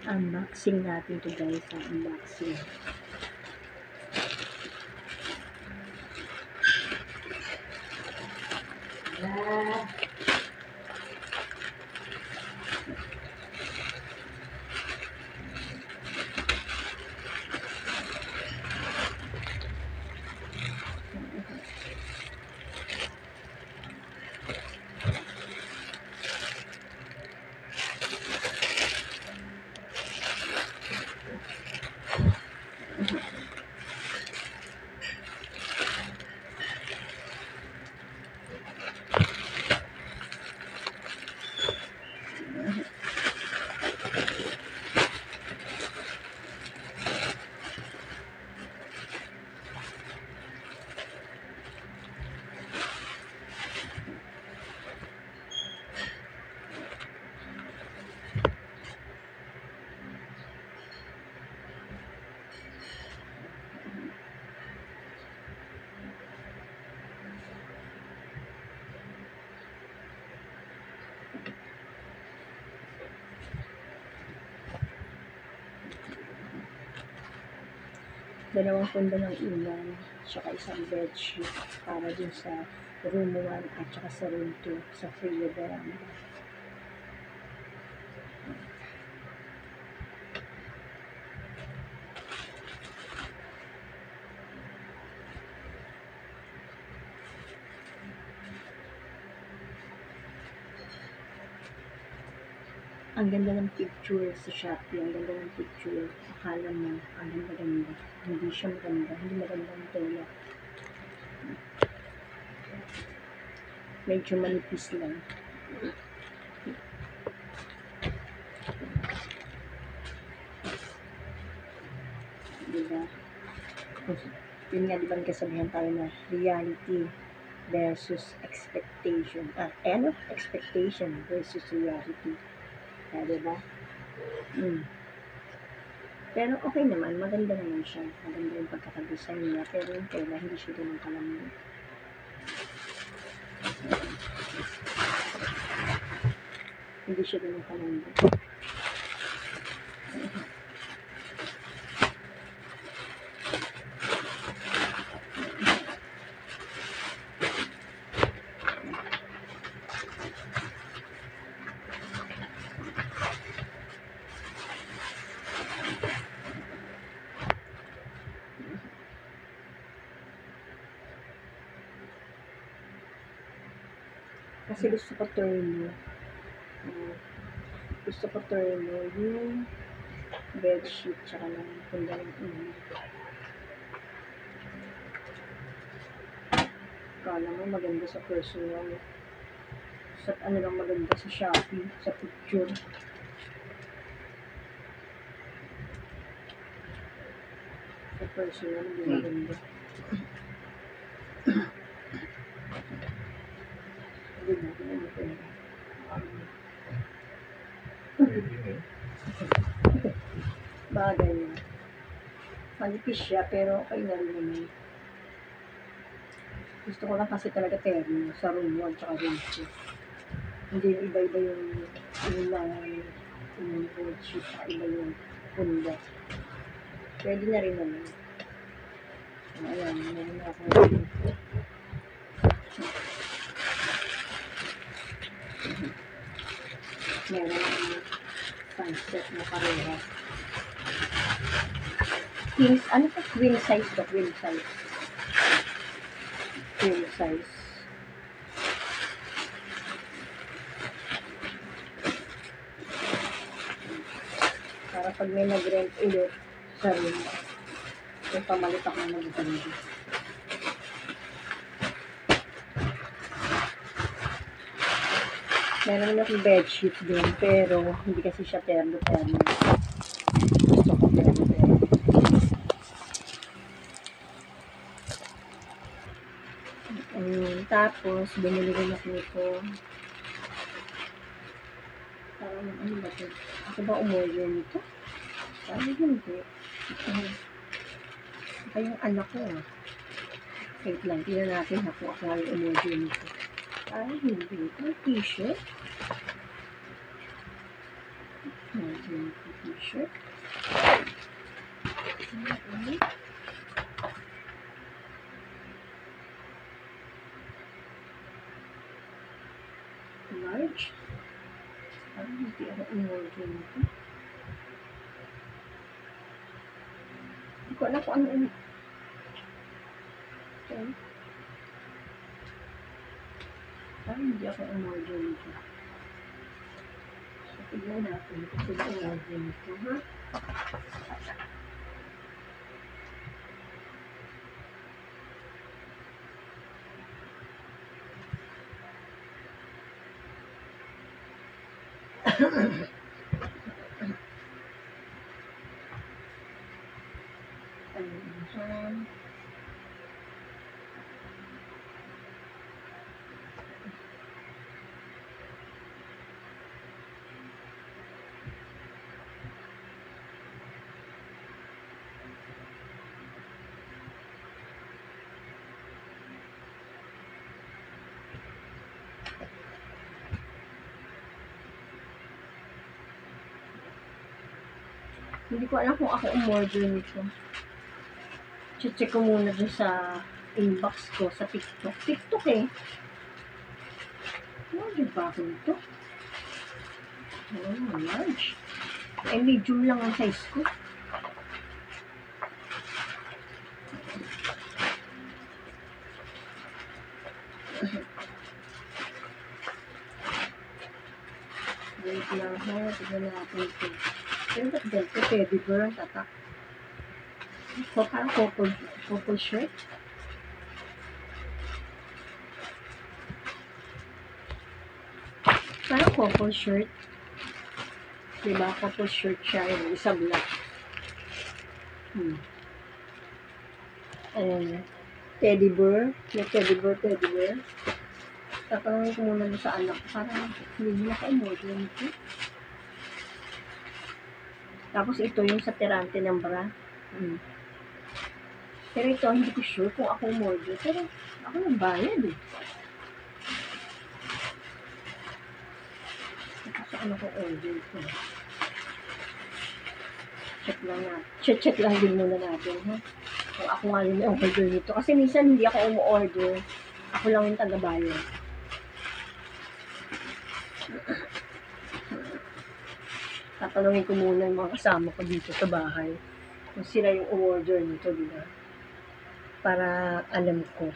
Unboxing natin to guys. Unboxing. Dalawang pundo ng ilan, tsaka isang bedsheet para dun sa room 1 at tsaka sa room 2 sa free veranda. Ang ganda ng picture sa Shopee, ang ganda ng picture. Akala mo, ang ganda-ganda. Hindi siya maganda, hindi maganda ang tela. Medyo manipis lang. Diba? Yun nga, diba kasabihan tayo na reality versus expectation. Expectation versus reality. Diba? Pero okay naman, maganda naman siya. Maganda yung pagkakadesign niya. Pero yung tela, hindi siya ganun kalambot. Hindi siya ganun kalambot. Kasi gusto ko turno. Gusto ko turno yung bedsheet tsaka ng punda ng ilan. Kala mo maganda sa personal. Sa ano lang maganda sa Shopee, sa picture. Sa personal, hindi maganda. Bagay na. Manipis siya, pero okay na rin naman. Gusto ko lang kasi talaga terno sa room 1 tsaka room 2. Hindi yung iba-iba yung bedsheet tsaka iba yung punda. Pwede na rin naman. Ayan, meron na ako. Meron na sunset na parehas. Ano pa? Queen size to? Queen size. Queen size. Para pag may nag-rent ulit sa room, yung pamalit ako na mag-rent. Meron akong bedsheet din, pero hindi kasi siya terno-terno. Gusto ko terno-terno. Tapos, bumili rin ako nito. Parang, ano ba ito? Ako ba umorder nito? Parang hindi. Ito yung anak ko. Wait lang, tingnan natin ako yung umorder nito. Parang hindi. Ito yung t-shirt. ganito t-shirt. Okay. Large. Parang hindi ako in-order nito. Hindi ko alam kung ano yun. Okay. Parang hindi ako in-order nito. So, tignan natin kung sila in-order nito, ha? Ayan. Hindi ko alam kung ako umorder nito. Check ko muna dun sa inbox ko sa TikTok. TikTok eh. Order ba ako nito? Oh, large. Eh, medium lang ang size ko. Wait lang ha. Tignan natin ito. Pero ba't ganito? Teddy bear, tatak. So, parang purple shirt. Parang purple shirt. Diba? Purple shirt siya. Yung isa black. Ayan. Teddy bear. May teddy bear. Tatanungin ko muna sa anak ko. Parang hindi na ka-model nito. Tapos ito yung sa tirante ng bra. Pero ito, hindi ko sure kung ako model. Pero ako nang bayad eh. Saan ako order ko? Check lang din muna natin, ha? Kung ako nga rin yung order nito. Kasi minsan hindi ako umu-order. Ako lang yung taga-bayad. Tatanungin ko muna yung mga kasama ko dito sa bahay. Kung sila yung order nito, diba? Para alam ko.